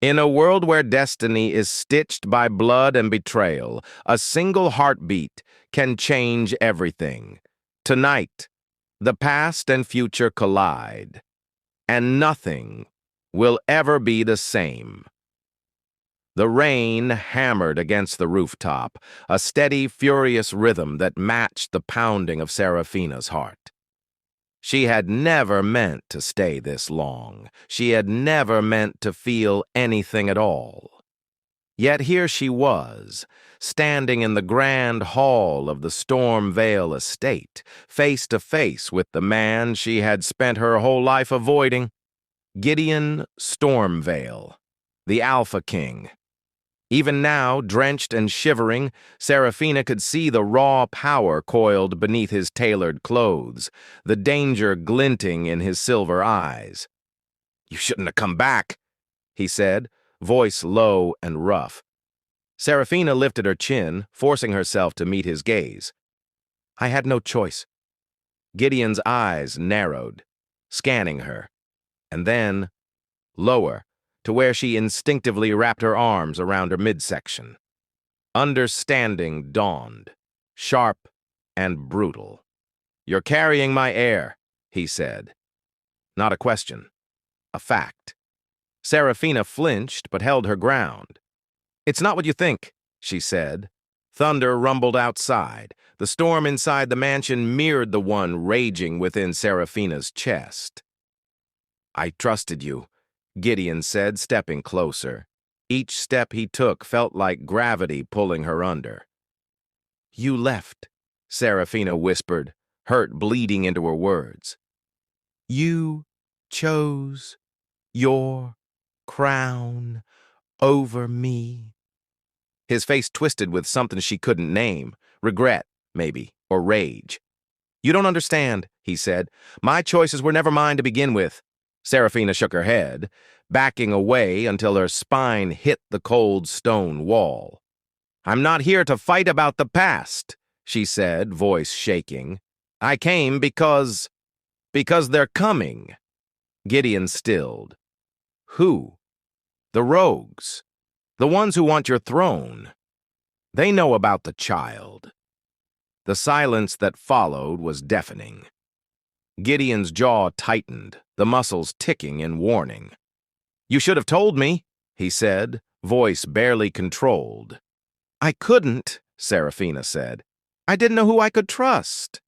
In a world where destiny is stitched by blood and betrayal, a single heartbeat can change everything. Tonight, the past and future collide, and nothing will ever be the same. The rain hammered against the rooftop, a steady, furious rhythm that matched the pounding of Serafina's heart. She had never meant to stay this long. She had never meant to feel anything at all. Yet here she was, standing in the grand hall of the Stormvale estate, face to face with the man she had spent her whole life avoiding, Gideon Stormvale, the Alpha King. Even now, drenched and shivering, Serafina could see the raw power coiled beneath his tailored clothes, the danger glinting in his silver eyes. "You shouldn't have come back," he said, voice low and rough. Serafina lifted her chin, forcing herself to meet his gaze. "I had no choice." Gideon's eyes narrowed, scanning her, and then, lower, to where she instinctively wrapped her arms around her midsection. Understanding dawned, sharp and brutal. "You're carrying my heir," he said. Not a question, a fact. Serafina flinched but held her ground. "It's not what you think," she said. Thunder rumbled outside. The storm inside the mansion mirrored the one raging within Serafina's chest. "I trusted you," Gideon said, stepping closer. Each step he took felt like gravity pulling her under. "You left," Serafina whispered, hurt bleeding into her words. "You chose your crown over me." His face twisted with something she couldn't name. Regret, maybe, or rage. "You don't understand," he said. "My choices were never mine to begin with." Serafina shook her head, backing away until her spine hit the cold stone wall. "I'm not here to fight about the past," she said, voice shaking. "I came because they're coming." Gideon stilled. "Who?" "The rogues. The ones who want your throne. They know about the child." The silence that followed was deafening. Gideon's jaw tightened, the muscles ticking in warning. "You should have told me," he said, voice barely controlled. "I couldn't," Serafina said. "I didn't know who I could trust."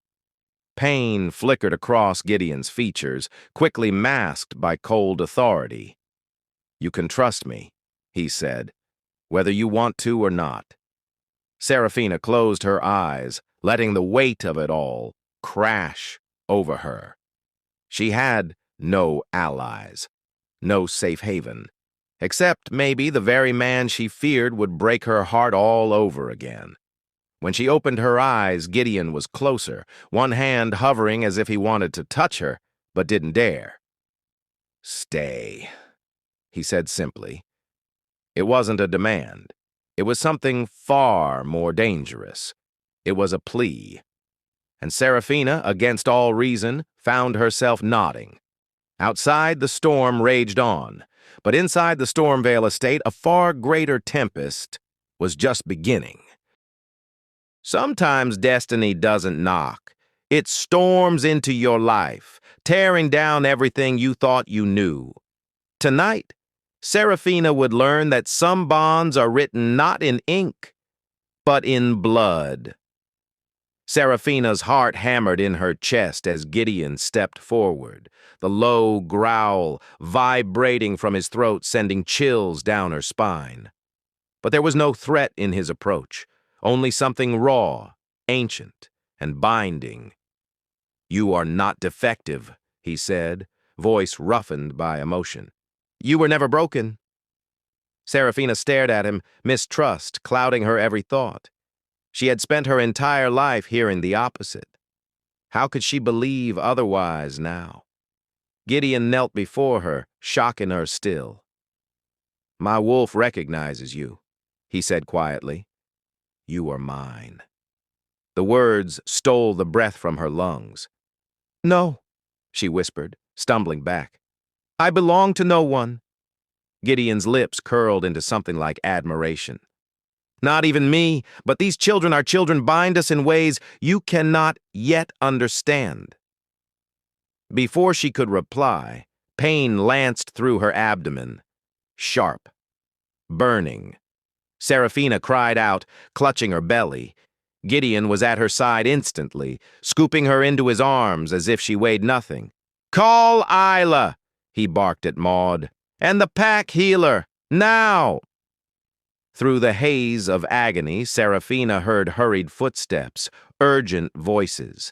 Pain flickered across Gideon's features, quickly masked by cold authority. "You can trust me," he said, "whether you want to or not." Serafina closed her eyes, letting the weight of it all crash over her. She had no allies, no safe haven, except maybe the very man she feared would break her heart all over again. When she opened her eyes, Gideon was closer, one hand hovering as if he wanted to touch her, but didn't dare. "Stay," he said simply. It wasn't a demand. It was something far more dangerous. It was a plea. And Serafina, against all reason, found herself nodding. Outside, the storm raged on, but inside the Stormvale estate, a far greater tempest was just beginning. Sometimes destiny doesn't knock. It storms into your life, tearing down everything you thought you knew. Tonight, Serafina would learn that some bonds are written not in ink, but in blood. Serafina's heart hammered in her chest as Gideon stepped forward, the low growl vibrating from his throat, sending chills down her spine. But there was no threat in his approach, only something raw, ancient, and binding. "You are not defective," he said, voice roughened by emotion. "You were never broken." Serafina stared at him, mistrust clouding her every thought. She had spent her entire life hearing the opposite. How could she believe otherwise now? Gideon knelt before her, shocking her still. "My wolf recognizes you," he said quietly. "You are mine." The words stole the breath from her lungs. "No," she whispered, stumbling back. "I belong to no one." Gideon's lips curled into something like admiration. Not even me, but these children, our children, bind us in ways you cannot yet understand. Before she could reply, pain lanced through her abdomen. Sharp. Burning. Seraphina cried out, clutching her belly. Gideon was at her side instantly, scooping her into his arms as if she weighed nothing. "Call Isla!" he barked at Maud. "And the pack healer! Now!" Through the haze of agony, Seraphina heard hurried footsteps, urgent voices.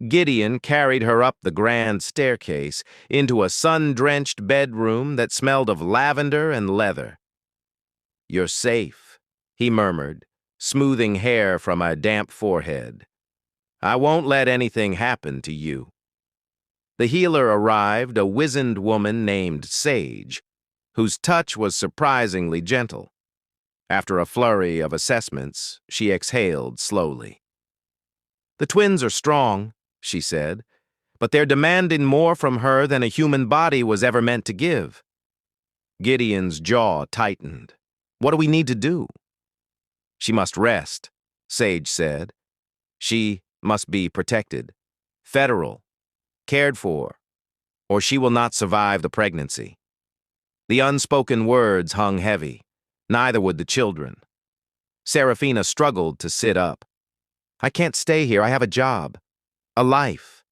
Gideon carried her up the grand staircase into a sun-drenched bedroom that smelled of lavender and leather. "You're safe," he murmured, smoothing hair from a damp forehead. "I won't let anything happen to you." The healer arrived, a wizened woman named Sage, whose touch was surprisingly gentle. After a flurry of assessments, she exhaled slowly. "The twins are strong," she said, "but they're demanding more from her than a human body was ever meant to give." Gideon's jaw tightened. "What do we need to do?" "She must rest," Sage said. "She must be protected, federal, cared for, or she will not survive the pregnancy." The unspoken words hung heavy. Neither would the children. Seraphina struggled to sit up. "I can't stay here. I have a job. A life.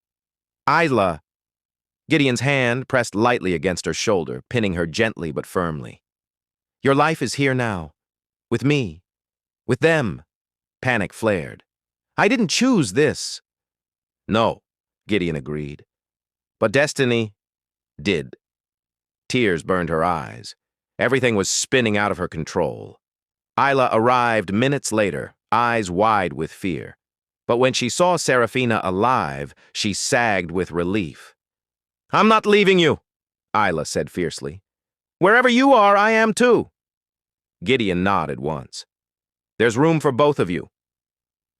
Isla." Gideon's hand pressed lightly against her shoulder, pinning her gently but firmly. "Your life is here now. With me. With them." Panic flared. "I didn't choose this." "No," Gideon agreed. "But destiny did." Tears burned her eyes. Everything was spinning out of her control. Isla arrived minutes later, eyes wide with fear. But when she saw Seraphina alive, she sagged with relief. "I'm not leaving you," Isla said fiercely. "Wherever you are, I am too." Gideon nodded once. "There's room for both of you."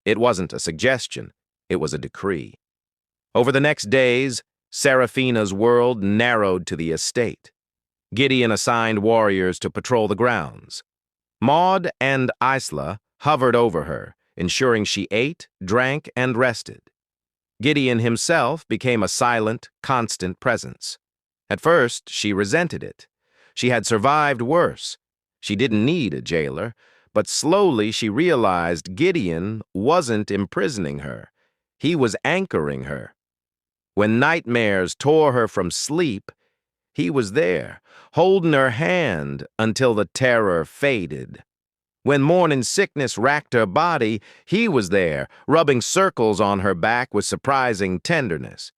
It wasn't a suggestion, it was a decree. Over the next days, Seraphina's world narrowed to the estate. Gideon assigned warriors to patrol the grounds. Maud and Isla hovered over her, ensuring she ate, drank, and rested. Gideon himself became a silent, constant presence. At first, she resented it. She had survived worse. She didn't need a jailer, but slowly she realized Gideon wasn't imprisoning her. He was anchoring her. When nightmares tore her from sleep, he was there, holding her hand until the terror faded. When morning sickness racked her body, he was there, rubbing circles on her back with surprising tenderness.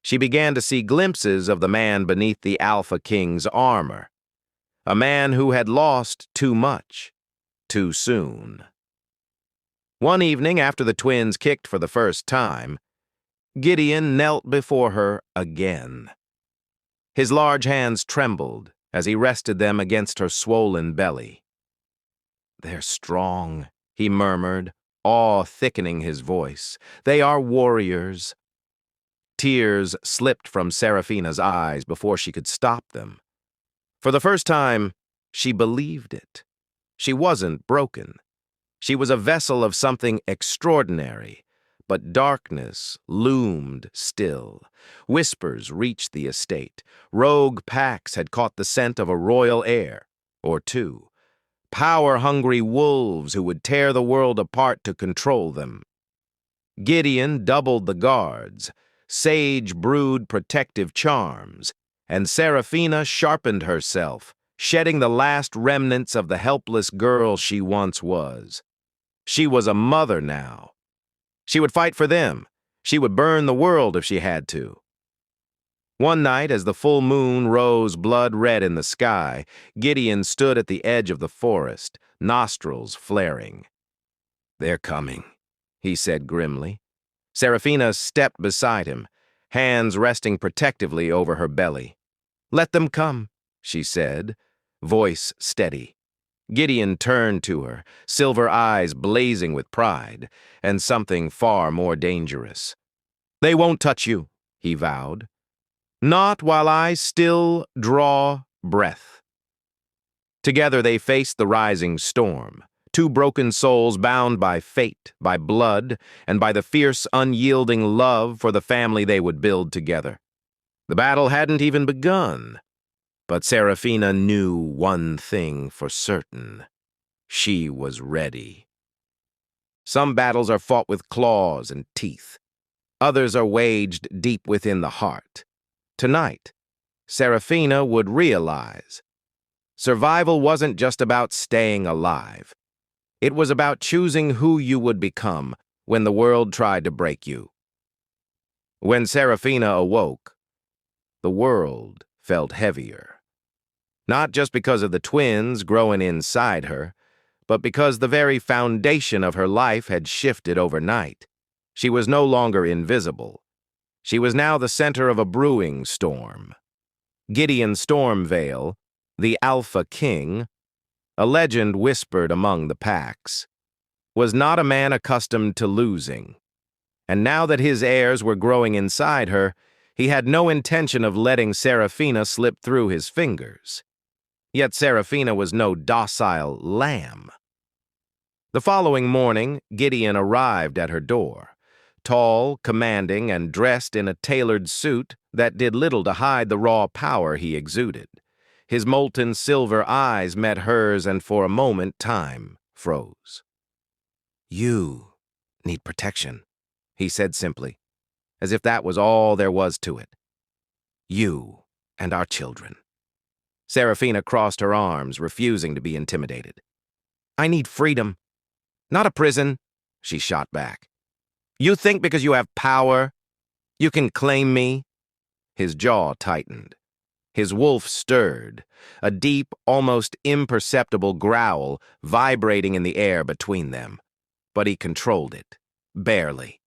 She began to see glimpses of the man beneath the Alpha King's armor. A man who had lost too much, too soon. One evening after the twins kicked for the first time, Gideon knelt before her again. His large hands trembled as he rested them against her swollen belly. "They're strong," he murmured, awe thickening his voice. "They are warriors." Tears slipped from Seraphina's eyes before she could stop them. For the first time, she believed it. She wasn't broken. She was a vessel of something extraordinary. But darkness loomed still. Whispers reached the estate. Rogue packs had caught the scent of a royal heir, or two. Power-hungry wolves who would tear the world apart to control them. Gideon doubled the guards. Sage brewed protective charms. And Seraphina sharpened herself, shedding the last remnants of the helpless girl she once was. She was a mother now. She would fight for them. She would burn the world if she had to. One night, as the full moon rose blood-red in the sky, Gideon stood at the edge of the forest, nostrils flaring. "They're coming," he said grimly. Seraphina stepped beside him, hands resting protectively over her belly. "Let them come," she said, voice steady. Gideon turned to her, silver eyes blazing with pride, and something far more dangerous. "They won't touch you," he vowed. "Not while I still draw breath." Together they faced the rising storm, two broken souls bound by fate, by blood, and by the fierce, unyielding love for the family they would build together. The battle hadn't even begun, but Serafina knew one thing for certain. She was ready. Some battles are fought with claws and teeth. Others are waged deep within the heart. Tonight, Serafina would realize survival wasn't just about staying alive. It was about choosing who you would become when the world tried to break you. When Serafina awoke, the world felt heavier. Not just because of the twins growing inside her, but because the very foundation of her life had shifted overnight. She was no longer invisible. She was now the center of a brewing storm. Gideon Stormveil, the Alpha King, a legend whispered among the packs, was not a man accustomed to losing. And now that his heirs were growing inside her, he had no intention of letting Serafina slip through his fingers. Yet Serafina was no docile lamb. The following morning, Gideon arrived at her door, tall, commanding, and dressed in a tailored suit that did little to hide the raw power he exuded. His molten silver eyes met hers, and for a moment time froze. "You need protection," he said simply, as if that was all there was to it. "You and our children." Serafina crossed her arms, refusing to be intimidated. "I need freedom, not a prison," she shot back. "You think because you have power, you can claim me?" His jaw tightened. His wolf stirred, a deep, almost imperceptible growl vibrating in the air between them. But he controlled it, barely.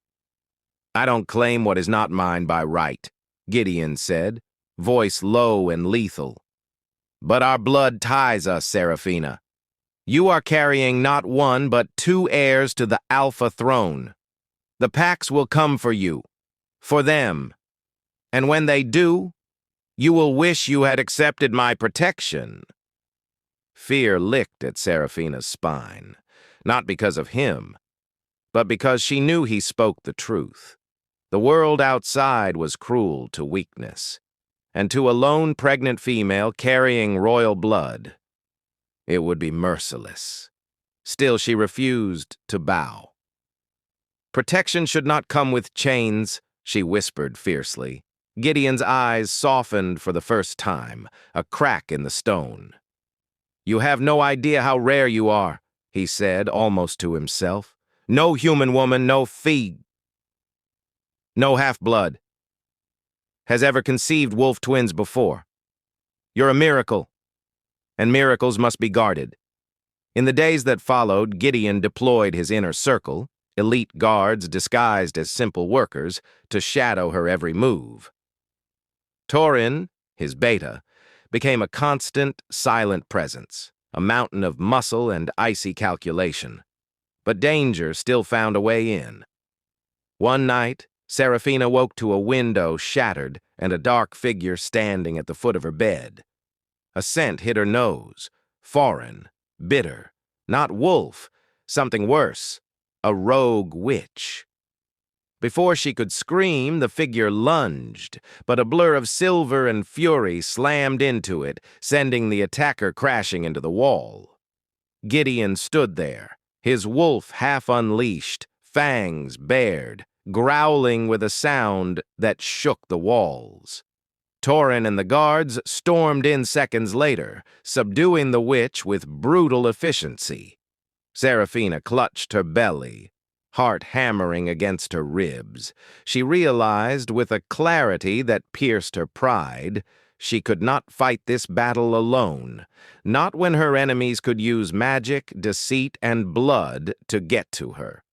"I don't claim what is not mine by right," Gideon said, voice low and lethal. "But our blood ties us, Serafina. You are carrying not one but two heirs to the Alpha throne. The packs will come for you, for them. And when they do, you will wish you had accepted my protection." Fear licked at Serafina's spine, not because of him, but because she knew he spoke the truth. The world outside was cruel to weakness, and to a lone pregnant female carrying royal blood, it would be merciless. Still, she refused to bow. "Protection should not come with chains," she whispered fiercely. Gideon's eyes softened for the first time, a crack in the stone. "You have no idea how rare you are," he said, almost to himself. "No human woman, no half-blood, has ever conceived wolf twins before. You're a miracle, and miracles must be guarded." In the days that followed, Gideon deployed his inner circle, elite guards disguised as simple workers, to shadow her every move. Torin, his beta, became a constant, silent presence, a mountain of muscle and icy calculation. But danger still found a way in. One night, Serafina woke to a window shattered and a dark figure standing at the foot of her bed. A scent hit her nose, foreign, bitter, not wolf, something worse, a rogue witch. Before she could scream, the figure lunged, but a blur of silver and fury slammed into it, sending the attacker crashing into the wall. Gideon stood there, his wolf half unleashed, fangs bared, growling with a sound that shook the walls. Torin and the guards stormed in seconds later, subduing the witch with brutal efficiency. Serafina clutched her belly, heart hammering against her ribs. She realized with a clarity that pierced her pride, she could not fight this battle alone, not when her enemies could use magic, deceit, and blood to get to her.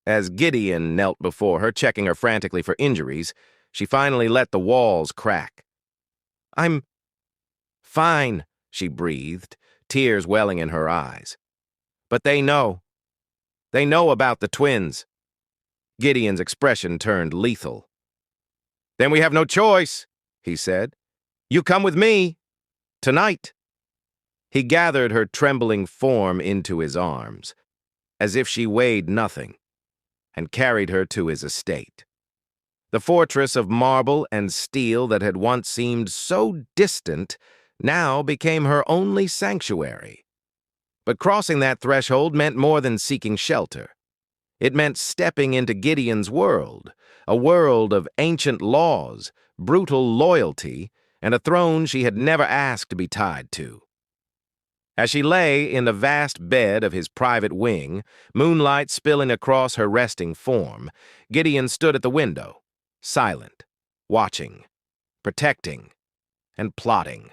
As Gideon knelt before her, checking her frantically for injuries, she finally let the walls crack. "I'm fine," she breathed, tears welling in her eyes. "But they know. They know about the twins." Gideon's expression turned lethal. "Then we have no choice," he said. "You come with me. Tonight." He gathered her trembling form into his arms, as if she weighed nothing, and carried her to his estate. The fortress of marble and steel that had once seemed so distant now became her only sanctuary. But crossing that threshold meant more than seeking shelter. It meant stepping into Gideon's world, a world of ancient laws, brutal loyalty, and a throne she had never asked to be tied to. As she lay in the vast bed of his private wing, moonlight spilling across her resting form, Gideon stood at the window, silent, watching, protecting, and plotting.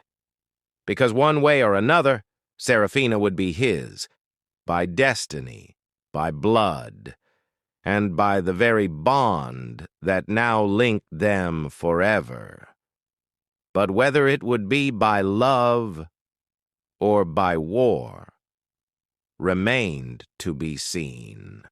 Because one way or another, Seraphina would be his, by destiny, by blood, and by the very bond that now linked them forever. But whether it would be by love or by war remained to be seen.